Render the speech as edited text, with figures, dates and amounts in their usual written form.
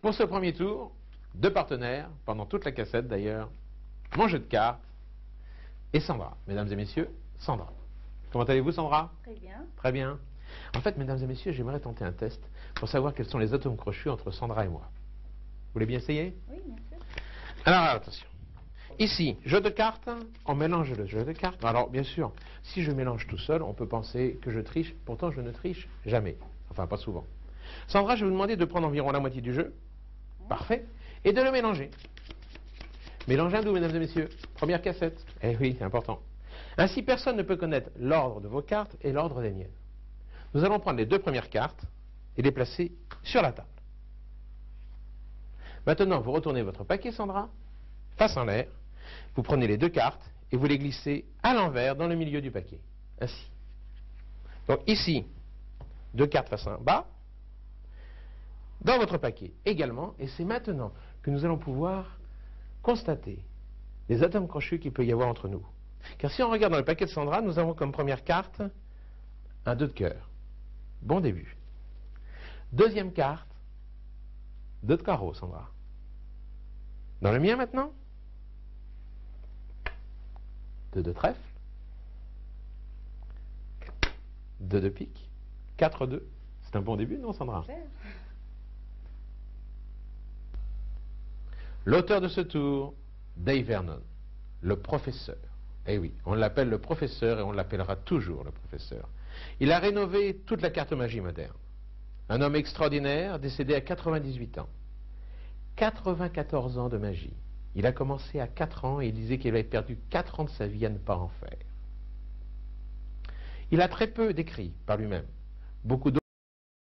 pour ce premier tour, deux partenaires, pendant toute la cassette d'ailleurs, mon jeu de cartes et Sandra. Mesdames et messieurs, Sandra. Comment allez-vous, Sandra? Très bien. Très bien. En fait, mesdames et messieurs, j'aimerais tenter un test pour savoir quels sont les atomes crochus entre Sandra et moi. Vous voulez bien essayer? Oui, bien sûr. Alors, attention. Ici, jeu de cartes, on mélange le jeu de cartes. Alors, bien sûr, si je mélange tout seul, on peut penser que je triche. Pourtant, je ne triche jamais. Enfin, pas souvent. Sandra, je vais vous demander de prendre environ la moitié du jeu. Parfait. Et de le mélanger. Mélangez un doux, mesdames et messieurs. Première cassette. Eh oui, c'est important. Ainsi, personne ne peut connaître l'ordre de vos cartes et l'ordre des miennes. Nous allons prendre les deux premières cartes et les placer sur la table. Maintenant, vous retournez votre paquet, Sandra, face en l'air. Vous prenez les deux cartes et vous les glissez à l'envers dans le milieu du paquet. Ainsi. Donc ici, deux cartes face en bas, dans votre paquet également. Et c'est maintenant que nous allons pouvoir constater les atomes crochus qu'il peut y avoir entre nous. Car si on regarde dans le paquet de Sandra, nous avons comme première carte un 2 de cœur. Bon début. Deuxième carte, 2 de carreau, Sandra. Dans le mien maintenant, 2 de trèfle, 2 de pique, 4-2. C'est un bon début, non, Sandra? Super. L'auteur de ce tour, Dave Vernon, le professeur. Eh oui, on l'appelle le professeur et on l'appellera toujours le professeur. Il a rénové toute la cartomagie moderne. Un homme extraordinaire, décédé à 98 ans. 94 ans de magie. Il a commencé à 4 ans et il disait qu'il avait perdu 4 ans de sa vie à ne pas en faire. Il a très peu d'écrits par lui-même. Beaucoup